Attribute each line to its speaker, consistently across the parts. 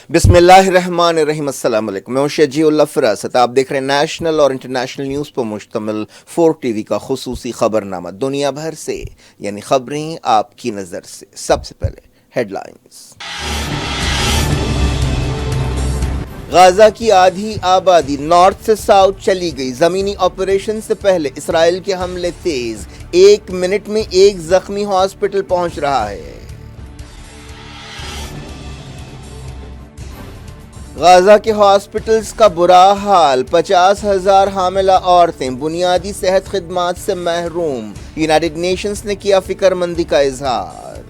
Speaker 1: بسم اللہ الرحمن الرحیم۔ السلام علیکم، میں ہوں شجیع اللہ فراست۔ آپ دیکھ رہے ہیں نیشنل اور انٹرنیشنل نیوز پر مشتمل 4 TV کا خصوصی خبرنامہ دنیا بھر سے، یعنی خبریں آپ کی نظر سے۔ سب سے پہلے ہیڈ لائنز۔ غزہ کی آدھی آبادی نارتھ سے ساؤتھ چلی گئی۔ زمینی آپریشن سے پہلے اسرائیل کے حملے تیز، 1 منٹ میں 1 زخمی ہاسپٹل پہنچ رہا ہے۔ غزہ کے ہاسپٹلز کا برا حال، 50,000 حاملہ عورتیں بنیادی صحت خدمات سے محروم۔ یونائیٹڈ نیشنز نے کیا فکر مندی کا اظہار۔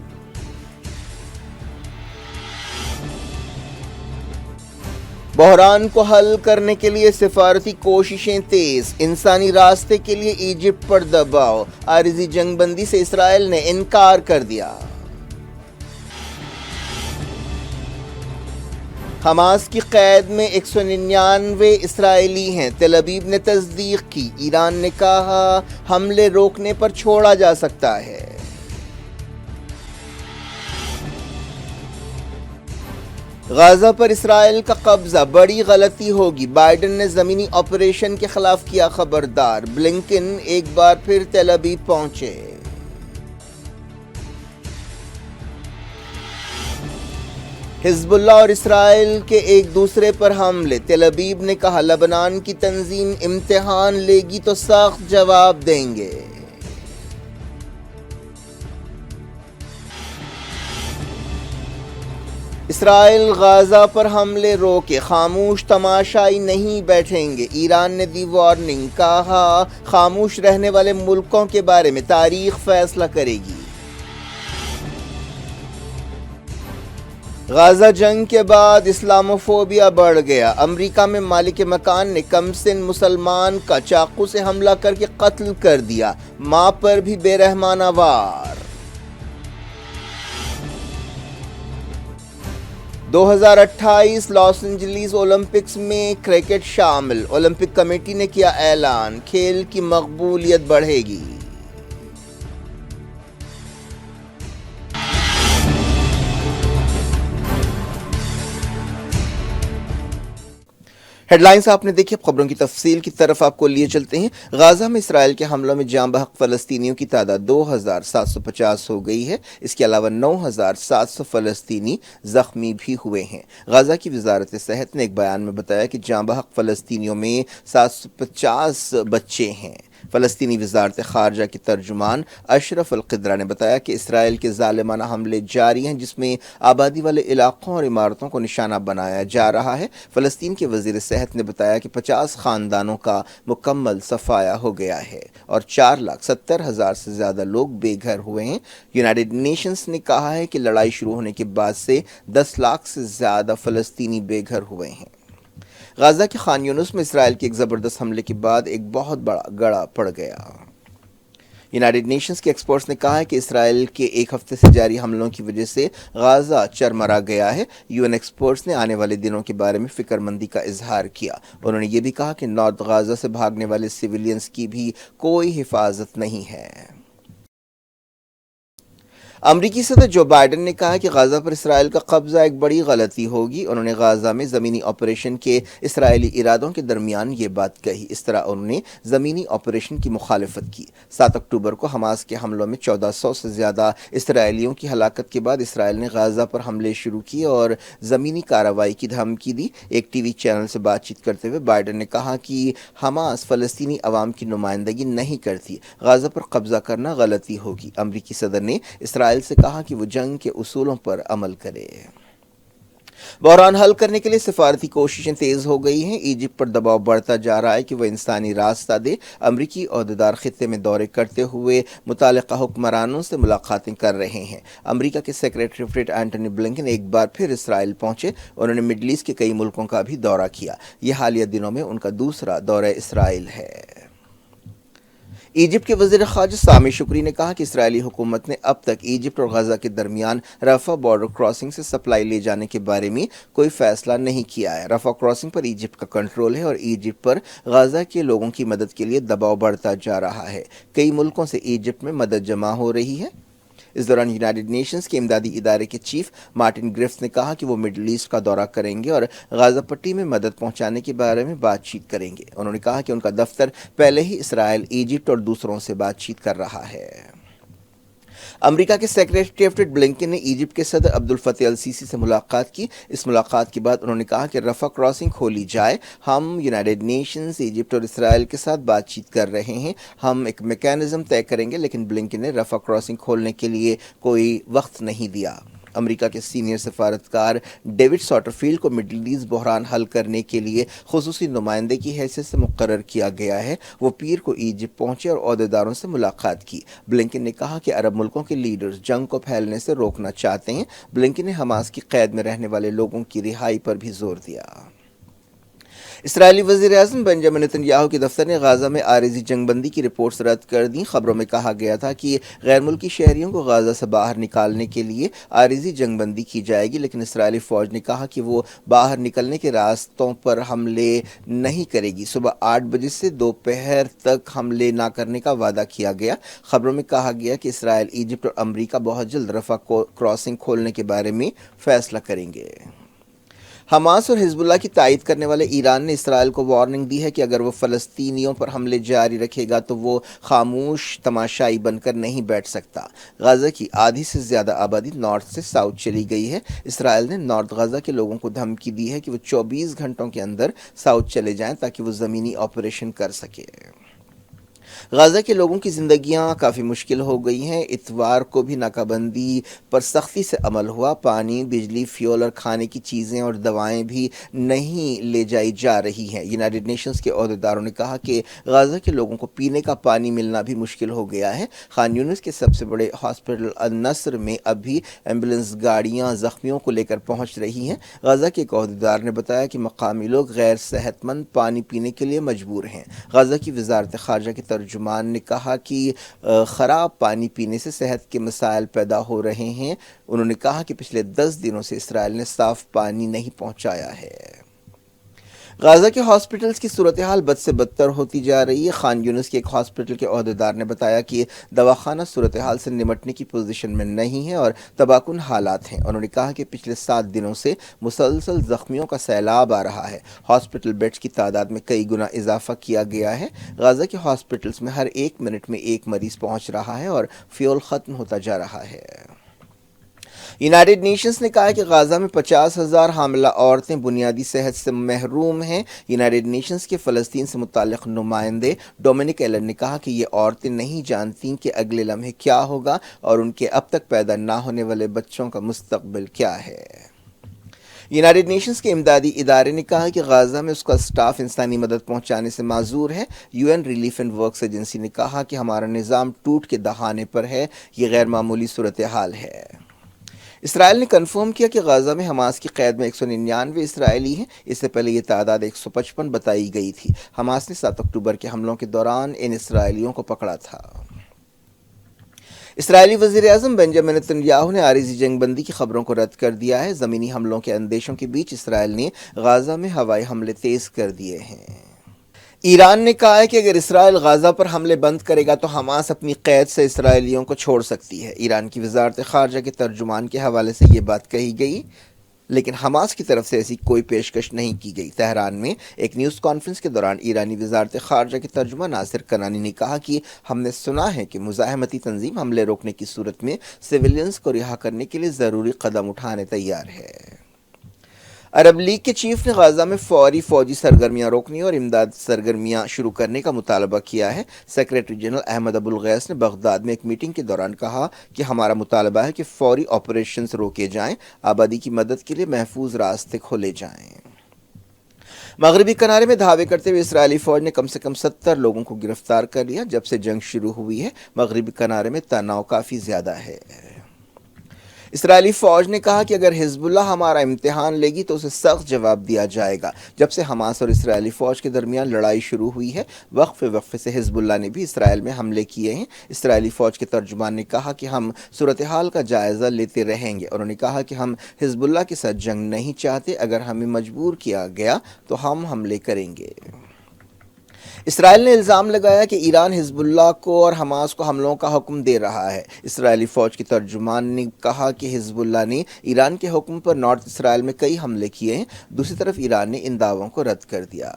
Speaker 1: بحران کو حل کرنے کے لیے سفارتی کوششیں تیز، انسانی راستے کے لیے ایجپٹ پر دباؤ۔ عارضی جنگ بندی سے اسرائیل نے انکار کر دیا۔ حماس کی قید میں 199 اسرائیلی ہیں، تل ابیب نے تصدیق کی۔ ایران نے کہا حملے روکنے پر چھوڑا جا سکتا ہے۔ غزہ پر اسرائیل کا قبضہ بڑی غلطی ہوگی، بائیڈن نے زمینی آپریشن کے خلاف کیا خبردار۔ بلنکن ایک بار پھر تل ابیب پہنچے۔ حزب اللہ اور اسرائیل کے ایک دوسرے پر حملے، تل ابیب نے کہا لبنان کی تنظیم امتحان لے گی تو سخت جواب دیں گے۔ اسرائیل غزہ پر حملے روکے، خاموش تماشائی نہیں بیٹھیں گے۔ ایران نے دی وارننگ، کہا خاموش رہنے والے ملکوں کے بارے میں تاریخ فیصلہ کرے گی۔ غزہ جنگ کے بعد اسلاموفوبیا بڑھ گیا، امریکہ میں مالک مکان نے کم سن مسلمان کا چاقو سے حملہ کر کے قتل کر دیا، ماں پر بھی بے رحمانہ وار۔ 2028 لاس اینجلیس اولمپکس میں کرکٹ شامل، اولمپک کمیٹی نے کیا اعلان، کھیل کی مقبولیت بڑھے گی۔ ہیڈ لائنز آپ نے دیکھی، اب خبروں کی تفصیل کی طرف آپ کو لیے چلتے ہیں۔ غزہ میں اسرائیل کے حملوں میں جاں بحق فلسطینیوں کی تعداد 2,750 ہو گئی ہے، اس کے علاوہ 9,700 فلسطینی زخمی بھی ہوئے ہیں۔ غزہ کی وزارت صحت نے ایک بیان میں بتایا کہ جاں بحق فلسطینیوں میں 750 بچے ہیں۔ فلسطینی وزارت خارجہ کے ترجمان اشرف القدرہ نے بتایا کہ اسرائیل کے ظالمانہ حملے جاری ہیں، جس میں آبادی والے علاقوں اور عمارتوں کو نشانہ بنایا جا رہا ہے۔ فلسطین کے وزیر صحت نے بتایا کہ 50 خاندانوں کا مکمل صفایا ہو گیا ہے اور 4,70,000 سے زیادہ لوگ بے گھر ہوئے ہیں۔ یونائیٹڈ نیشنز نے کہا ہے کہ لڑائی شروع ہونے کے بعد سے 10 لاکھ سے زیادہ فلسطینی بے گھر ہوئے ہیں۔ غزہ کے خان یونس میں اسرائیل کے ایک زبردست حملے کے بعد ایک بہت بڑا گڑھا پڑ گیا۔ یونائیٹڈ نیشنز کے ایکسپرٹس نے کہا ہے کہ اسرائیل کے ایک ہفتے سے جاری حملوں کی وجہ سے غزہ چرمرا گیا ہے۔ یو این ایکسپرٹس نے آنے والے دنوں کے بارے میں فکر مندی کا اظہار کیا۔ انہوں نے یہ بھی کہا کہ نارتھ غزہ سے بھاگنے والے سویلینز کی بھی کوئی حفاظت نہیں ہے۔ امریکی صدر جو بائیڈن نے کہا کہ غزہ پر اسرائیل کا قبضہ ایک بڑی غلطی ہوگی۔ انہوں نے غزہ میں زمینی آپریشن کے اسرائیلی ارادوں کے درمیان یہ بات کہی۔ اس طرح انہوں نے زمینی آپریشن کی مخالفت کی۔ 7 اکتوبر کو حماس کے حملوں میں 1400 سے زیادہ اسرائیلیوں کی ہلاکت کے بعد اسرائیل نے غزہ پر حملے شروع کیے اور زمینی کارروائی کی دھمکی دی۔ ایک ٹی وی چینل سے بات چیت کرتے ہوئے بائیڈن نے کہا کہ حماس فلسطینی عوام کی نمائندگی نہیں کرتی، غزہ پر قبضہ کرنا غلطی ہوگی۔ امریکی صدر نے اسرائیل سے کہا کہ وہ جنگ کے اصولوں پر عمل کرے۔ بحران حل کرنے کے لیے سفارتی کوششیں تیز ہو گئی ہیں، ایجپٹ پر دباؤ بڑھتا جا رہا ہے کہ وہ انسانی راستہ دے۔ امریکی عہدیدار خطے میں دورے کرتے ہوئے متعلقہ حکمرانوں سے ملاقاتیں کر رہے ہیں۔ امریکہ کے secretary of state Antony Blinken ایک بار پھر اسرائیل پہنچے، انہوں نے مڈل ایسٹ کے کئی ملکوں کا بھی دورہ کیا۔ یہ حالیہ دنوں میں ان کا دوسرا دورہ اسرائیل ہے۔ ایجپٹ کے وزیر خارجہ سامی شکری نے کہا کہ اسرائیلی حکومت نے اب تک ایجپٹ اور غزہ کے درمیان رفح بارڈر کراسنگ سے سپلائی لے جانے کے بارے میں کوئی فیصلہ نہیں کیا ہے۔ رفح کراسنگ پر ایجپٹ کا کنٹرول ہے اور ایجپٹ پر غزہ کے لوگوں کی مدد کے لیے دباؤ بڑھتا جا رہا ہے۔ کئی ملکوں سے ایجپٹ میں مدد جمع ہو رہی ہے۔ اس دوران یونائٹڈ نیشنز کے امدادی ادارے کے چیف مارٹن گرفٹس نے کہا کہ وہ مڈل ایسٹ کا دورہ کریں گے اور غزہ پٹی میں مدد پہنچانے کے بارے میں بات چیت کریں گے۔ انہوں نے کہا کہ ان کا دفتر پہلے ہی اسرائیل، ایجپٹ اور دوسروں سے بات چیت کر رہا ہے۔ امریکہ کے سیکریٹری اسٹیٹ بلنکن نے ایجپٹ کے صدر عبد الفتح السیسی سے ملاقات کی۔ اس ملاقات کے بعد انہوں نے کہا کہ رفح کراسنگ کھولی جائے۔ ہم یونائٹڈ نیشنز، ایجپٹ اور اسرائیل کے ساتھ بات چیت کر رہے ہیں۔ ہم ایک میکانزم طے کریں گے، لیکن بلنکن نے رفح کراسنگ کھولنے کے لیے کوئی وقت نہیں دیا۔ امریکہ کے سینئر سفارتکار ڈیوڈ ساٹرفیلڈ کو مڈل ایسٹ بحران حل کرنے کے لیے خصوصی نمائندے کی حیثیت سے مقرر کیا گیا ہے۔ وہ پیر کو ایجپٹ پہنچے اور عہدیداروں سے ملاقات کی۔ بلنکن نے کہا کہ عرب ملکوں کے لیڈرز جنگ کو پھیلنے سے روکنا چاہتے ہیں۔ بلنکن نے حماس کی قید میں رہنے والے لوگوں کی رہائی پر بھی زور دیا۔ اسرائیلی وزیر اعظم بنجامن نتن یاہو کے دفتر نے غزہ میں عارضی جنگ بندی کی رپورٹس رد کر دیں۔ خبروں میں کہا گیا تھا کہ غیر ملکی شہریوں کو غزہ سے باہر نکالنے کے لیے عارضی جنگ بندی کی جائے گی، لیکن اسرائیلی فوج نے کہا کہ وہ باہر نکلنے کے راستوں پر حملے نہیں کرے گی۔ صبح 8 بجے سے دوپہر تک حملے نہ کرنے کا وعدہ کیا گیا۔ خبروں میں کہا گیا کہ اسرائیل، ایجپٹ اور امریکہ بہت جلد رفح کراسنگ کھولنے کے بارے میں فیصلہ کریں گے۔ حماس اور حزب اللہ کی تائید کرنے والے ایران نے اسرائیل کو وارننگ دی ہے کہ اگر وہ فلسطینیوں پر حملے جاری رکھے گا تو وہ خاموش تماشائی بن کر نہیں بیٹھ سکتا۔ غزہ کی آدھی سے زیادہ آبادی نارتھ سے ساؤتھ چلی گئی ہے۔ اسرائیل نے نارتھ غزہ کے لوگوں کو دھمکی دی ہے کہ وہ 24 گھنٹوں کے اندر ساؤتھ چلے جائیں تاکہ وہ زمینی آپریشن کر سکے۔ غزہ کے لوگوں کی زندگیاں کافی مشکل ہو گئی ہیں۔ اتوار کو بھی ناکہ بندی پر سختی سے عمل ہوا۔ پانی، بجلی، فیول اور کھانے کی چیزیں اور دوائیں بھی نہیں لے جائی جا رہی ہیں۔ یونائٹڈ نیشنز کے عہدیداروں نے کہا کہ غزہ کے لوگوں کو پینے کا پانی ملنا بھی مشکل ہو گیا ہے۔ خان یونس کے سب سے بڑے ہاسپٹل النصر میں اب بھی ایمبولینس گاڑیاں زخمیوں کو لے کر پہنچ رہی ہیں۔ غزہ کے ایک عہدیدار نے بتایا کہ مقامی لوگ غیر صحت مند پانی پینے کے لیے مجبور ہیں۔ غزہ کی وزارت خارجہ کے ترجمان نے کہا کہ خراب پانی پینے سے صحت کے مسائل پیدا ہو رہے ہیں۔ انہوں نے کہا کہ پچھلے 10 دنوں سے اسرائیل نے صاف پانی نہیں پہنچایا ہے۔ غزہ کے ہاسپٹلز کی صورتحال بد سے بدتر ہوتی جا رہی ہے۔ خان یونس کے ایک ہاسپٹل کے عہدیدار نے بتایا کہ دواخانہ صورتحال سے نمٹنے کی پوزیشن میں نہیں ہے اور تباہ کن حالات ہیں۔ انہوں نے کہا کہ پچھلے 7 دنوں سے مسلسل زخمیوں کا سیلاب آ رہا ہے۔ ہاسپٹل بیڈز کی تعداد میں کئی گنا اضافہ کیا گیا ہے۔ غزہ کے ہاسپٹلز میں ہر 1 منٹ میں ایک مریض پہنچ رہا ہے اور فیول ختم ہوتا جا رہا ہے۔ یونائٹڈ نیشنز نے کہا کہ غزہ میں 50,000 حاملہ عورتیں بنیادی صحت سے محروم ہیں۔ یونائٹڈ نیشنز کے فلسطین سے متعلق نمائندے ڈومینک ایلن نے کہا کہ یہ عورتیں نہیں جانتیں کہ اگلے لمحے کیا ہوگا اور ان کے اب تک پیدا نہ ہونے والے بچوں کا مستقبل کیا ہے۔ یونائٹڈ نیشنز کے امدادی ادارے نے کہا کہ غزہ میں اس کا اسٹاف انسانی مدد پہنچانے سے معذور ہے۔ U N relief and works agency نے کہا کہ ہمارا نظام ٹوٹ کے دہانے پر ہے، یہ غیر معمولی صورتحال ہے۔ اسرائیل نے کنفرم کیا کہ غزہ میں حماس کی قید میں 199 اسرائیلی ہیں۔ اس سے پہلے یہ تعداد 155 بتائی گئی تھی۔ حماس نے 7 اکتوبر کے حملوں کے دوران ان اسرائیلیوں کو پکڑا تھا۔ اسرائیلی وزیر اعظم بنجامن نتن یاہو نے عارضی جنگ بندی کی خبروں کو رد کر دیا ہے۔ زمینی حملوں کے اندیشوں کے بیچ اسرائیل نے غزہ میں ہوائی حملے تیز کر دیے ہیں۔ ایران نے کہا ہے کہ اگر اسرائیل غزہ پر حملے بند کرے گا تو حماس اپنی قید سے اسرائیلیوں کو چھوڑ سکتی ہے۔ ایران کی وزارت خارجہ کے ترجمان کے حوالے سے یہ بات کہی گئی، لیکن حماس کی طرف سے ایسی کوئی پیشکش نہیں کی گئی۔ تہران میں ایک نیوز کانفرنس کے دوران ایرانی وزارت خارجہ کے ترجمہ ناصر کنانی نے کہا کہ ہم نے سنا ہے کہ مزاحمتی تنظیم حملے روکنے کی صورت میں سویلینز کو رہا کرنے کے لیے ضروری قدم اٹھانے تیار ہے۔ عرب لیگ کے چیف نے غزہ میں فوری فوجی سرگرمیاں روکنے اور امداد سرگرمیاں شروع کرنے کا مطالبہ کیا ہے۔ سیکریٹری جنرل احمد ابو الغیث نے بغداد میں ایک میٹنگ کے دوران کہا کہ ہمارا مطالبہ ہے کہ فوری آپریشنز روکے جائیں، آبادی کی مدد کے لیے محفوظ راستے کھولے جائیں۔ مغربی کنارے میں دھاوے کرتے ہوئے اسرائیلی فوج نے کم سے کم 70 لوگوں کو گرفتار کر لیا۔ جب سے جنگ شروع ہوئی ہے مغربی کنارے میں تناؤ کافی زیادہ ہے۔ اسرائیلی فوج نے کہا کہ اگر حزب اللہ ہمارا امتحان لے گی تو اسے سخت جواب دیا جائے گا۔ جب سے حماس اور اسرائیلی فوج کے درمیان لڑائی شروع ہوئی ہے وقفے سے حزب اللہ نے بھی اسرائیل میں حملے کیے ہیں۔ اسرائیلی فوج کے ترجمان نے کہا کہ ہم صورتحال کا جائزہ لیتے رہیں گے۔ انہوں نے کہا کہ ہم حزب اللہ کے ساتھ جنگ نہیں چاہتے، اگر ہمیں مجبور کیا گیا تو ہم حملے کریں گے۔ اسرائیل نے الزام لگایا کہ ایران حزب اللہ کو اور حماس کو حملوں کا حکم دے رہا ہے۔ اسرائیلی فوج کے ترجمان نے کہا کہ حزب اللہ نے ایران کے حکم پر نارتھ اسرائیل میں کئی حملے کیے ہیں، دوسری طرف ایران نے ان دعووں کو رد کر دیا۔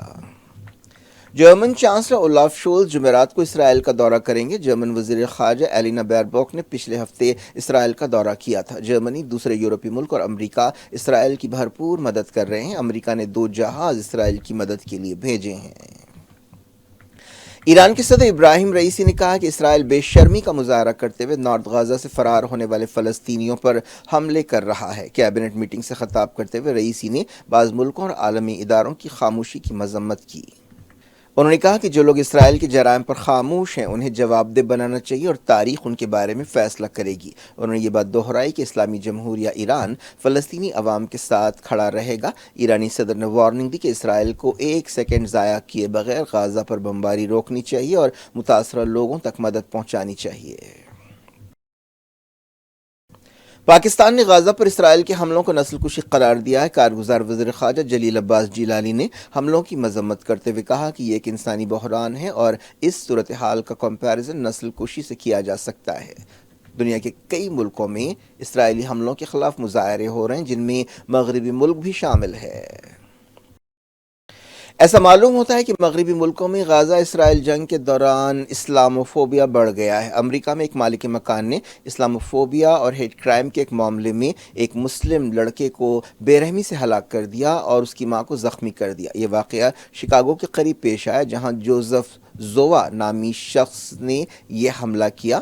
Speaker 1: جرمن چانسلر اولاف شولز جمعرات کو اسرائیل کا دورہ کریں گے۔ جرمن وزیر خارجہ ایلینا بیئربوک نے پچھلے ہفتے اسرائیل کا دورہ کیا تھا۔ جرمنی، دوسرے یورپی ملک اور امریکہ اسرائیل کی بھرپور مدد کر رہے ہیں۔ امریکہ نے 2 جہاز اسرائیل کی مدد کے لیے بھیجے ہیں۔ ایران کے صدر ابراہیم رئیسی نے کہا کہ اسرائیل بے شرمی کا مظاہرہ کرتے ہوئے نارتھ غزہ سے فرار ہونے والے فلسطینیوں پر حملے کر رہا ہے۔ کیبنٹ میٹنگ سے خطاب کرتے ہوئے رئیسی نے بعض ملکوں اور عالمی اداروں کی خاموشی کی مذمت کی۔ انہوں نے کہا کہ جو لوگ اسرائیل کے جرائم پر خاموش ہیں انہیں جواب دہ بنانا چاہیے اور تاریخ ان کے بارے میں فیصلہ کرے گی۔ انہوں نے یہ بات دہرائی کہ اسلامی جمہوریہ ایران فلسطینی عوام کے ساتھ کھڑا رہے گا۔ ایرانی صدر نے وارننگ دی کہ اسرائیل کو 1 سیکنڈ ضائع کیے بغیر غزہ پر بمباری روکنی چاہیے اور متاثرہ لوگوں تک مدد پہنچانی چاہیے۔ پاکستان نے غزہ پر اسرائیل کے حملوں کو نسل کشی قرار دیا ہے۔ کارگزار وزیر خارجہ جلیل عباس جیلانی نے حملوں کی مذمت کرتے ہوئے کہا کہ یہ ایک انسانی بحران ہے اور اس صورتحال کا کمپیریزن نسل کشی سے کیا جا سکتا ہے۔ دنیا کے کئی ملکوں میں اسرائیلی حملوں کے خلاف مظاہرے ہو رہے ہیں، جن میں مغربی ملک بھی شامل ہے۔ ایسا معلوم ہوتا ہے کہ مغربی ملکوں میں غزہ اسرائیل جنگ کے دوران اسلاموفوبیا بڑھ گیا ہے۔ امریکہ میں ایک مالک مکان نے اسلاموفوبیا اور ہیٹ کرائم کے ایک معاملے میں ایک مسلم لڑکے کو بے رحمی سے ہلاک کر دیا اور اس کی ماں کو زخمی کر دیا۔ یہ واقعہ شکاگو کے قریب پیش آیا، جہاں جوزف زووا نامی شخص نے یہ حملہ کیا۔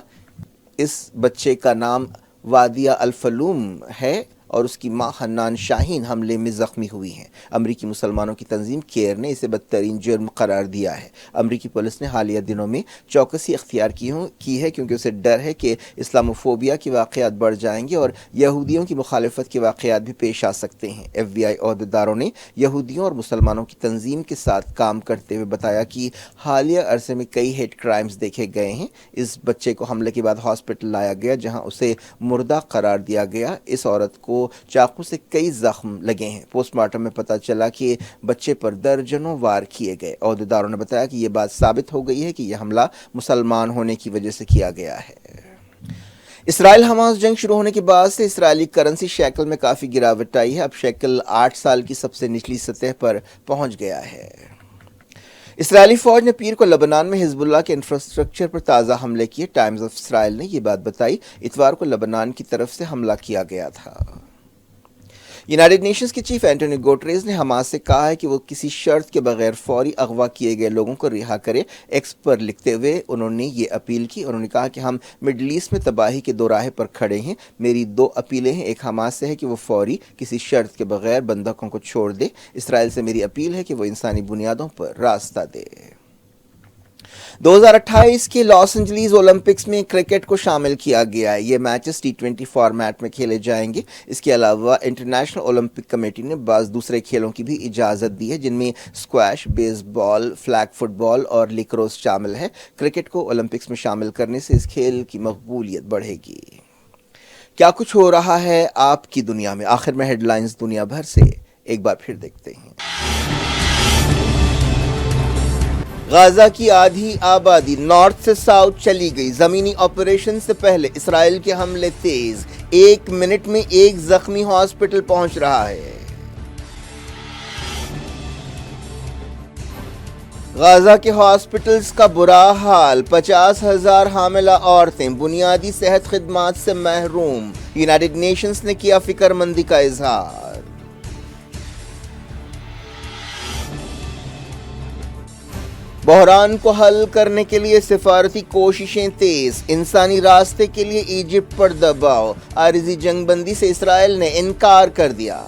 Speaker 1: اس بچے کا نام وادیہ الفلوم ہے اور اس کی ماں حنان شاہین حملے میں زخمی ہوئی ہیں۔ امریکی مسلمانوں کی تنظیم کیئر نے اسے بدترین جرم قرار دیا ہے۔ امریکی پولیس نے حالیہ دنوں میں چوکسی اختیار کی ہے کیونکہ اسے ڈر ہے کہ اسلاموفوبیا کے واقعات بڑھ جائیں گے اور یہودیوں کی مخالفت کے واقعات بھی پیش آ سکتے ہیں۔ ایف بی آئی عہدیداروں نے یہودیوں اور مسلمانوں کی تنظیم کے ساتھ کام کرتے ہوئے بتایا کہ حالیہ عرصے میں کئی ہیٹ کرائمز دیکھے گئے ہیں۔ اس بچے کو حملے کے بعد ہاسپٹل لایا گیا جہاں اسے مردہ قرار دیا گیا۔ اس عورت کو چاقو سے کئی زخم لگے ہیں۔ پوسٹ مارٹم میں پتہ چلا کہ بچے پر درجنوں وار کیے گئے۔ عہدیداروں نے بتایا کہ یہ بات ثابت ہو گئی ہے کہ یہ حملہ مسلمان ہونے کی وجہ سے کیا گیا ہے۔ اسرائیل حماس جنگ شروع ہونے کے بعد سے اسرائیلی کرنسی شیکل میں کافی گراوٹ آئی ہے۔ اب شیکل 8 سال کی سب سے نچلی سطح پر پہنچ گیا ہے۔ اسرائیلی فوج نے پیر کو لبنان میں حزب اللہ کے انفراسٹرکچر پر تازہ حملے کیے۔ ٹائمز آف اسرائیل نے یہ بات بتائی۔ اتوار کو لبنان کی طرف سے حملہ کیا گیا تھا۔ یونائیٹڈ نیشنز کے چیف اینٹونی گوٹریز نے حماس سے کہا ہے کہ وہ کسی شرط کے بغیر فوری اغوا کیے گئے لوگوں کو رہا کرے۔ ایکس پر لکھتے ہوئے انہوں نے یہ اپیل کی۔ انہوں نے کہا کہ ہم مڈل ایسٹ میں تباہی کے 2 راہیں پر کھڑے ہیں۔ میری 2 اپیلیں ہیں، ایک حماس سے ہے کہ وہ فوری کسی شرط کے بغیر بندقوں کو چھوڑ دے۔ اسرائیل سے میری اپیل ہے کہ وہ انسانی بنیادوں پر راستہ دے۔ 2028 کے لاس اینجلیس اولمپکس میں کرکٹ کو شامل کیا گیا ہے۔ یہ میچز T20 فارمیٹ میں کھیلے جائیں گے۔ اس کے علاوہ انٹرنیشنل اولمپک کمیٹی نے بعض دوسرے کھیلوں کی بھی اجازت دی ہے، جن میں اسکواش، بیس بال، فلیگ فٹ بال اور لیکروس شامل ہے۔ کرکٹ کو اولمپکس میں شامل کرنے سے اس کھیل کی مقبولیت بڑھے گی۔ کیا کچھ ہو رہا ہے آپ کی دنیا میں؟ آخر میں ہیڈ لائنز دنیا بھر سے ایک بار پھر دیکھتے ہیں۔ غزہ کی آدھی آبادی نارتھ سے ساؤتھ چلی گئی۔ زمینی آپریشن سے پہلے اسرائیل کے حملے تیز۔ 1 منٹ میں 1 زخمی ہاسپٹل پہنچ رہا ہے۔ غزہ کے ہاسپٹلز کا برا حال۔ 50,000 حاملہ عورتیں بنیادی صحت خدمات سے محروم۔ یونائیٹڈ نیشنز نے کیا فکر مندی کا اظہار۔ بحران کو حل کرنے کے لیے سفارتی کوششیں تیز۔ انسانی راستے کے لیے ایجپٹ پر دباؤ۔ عارضی جنگ بندی سے اسرائیل نے انکار کر دیا۔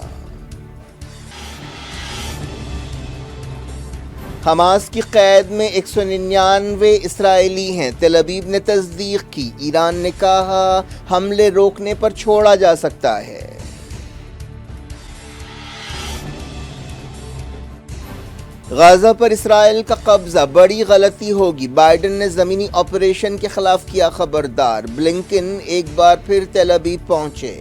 Speaker 1: حماس کی قید میں 199 اسرائیلی ہیں۔ تل ابیب نے تصدیق کی۔ ایران نے کہا حملے روکنے پر چھوڑا جا سکتا ہے۔ غزہ پر اسرائیل کا قبضہ بڑی غلطی ہوگی۔ بائیڈن نے زمینی آپریشن کے خلاف کیا خبردار۔ بلنکن ایک بار پھر تل ابیب پہنچے۔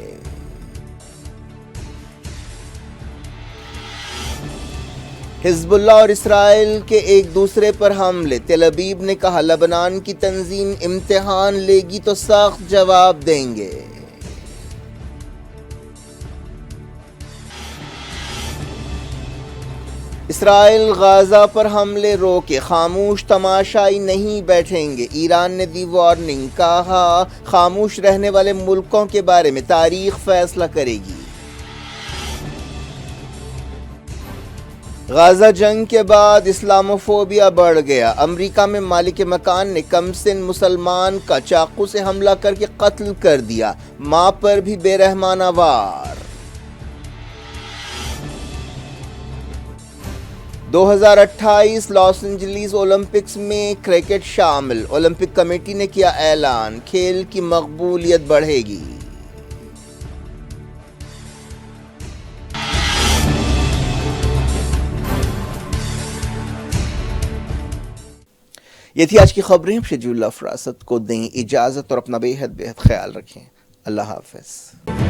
Speaker 1: حزب اللہ اور اسرائیل کے ایک دوسرے پر حملے، تل ابیب نے کہا لبنان کی تنظیم امتحان لے گی تو سخت جواب دیں گے۔ اسرائیل غازہ پر حملے روکے، خاموش تماشائی نہیں بیٹھیں گے، ایران نے دی وارننگ، کہا خاموش رہنے والے ملکوں کے بارے میں تاریخ فیصلہ کرے گی۔ غازہ جنگ کے بعد اسلاموفوبیا بڑھ گیا، امریکہ میں مالک مکان نے کم سن مسلمان کا چاقو سے حملہ کر کے قتل کر دیا، ماں پر بھی بے رحمانہ وار۔ 2028 لاس اینجلیس اولمپکس میں کرکٹ شامل، اولمپک کمیٹی نے کیا اعلان، کھیل کی مقبولیت بڑھے گی۔ یہ تھی آج کی خبریں، شجیع اللہ فراست کو دیں اجازت اور اپنا بے حد خیال رکھیں۔ اللہ حافظ۔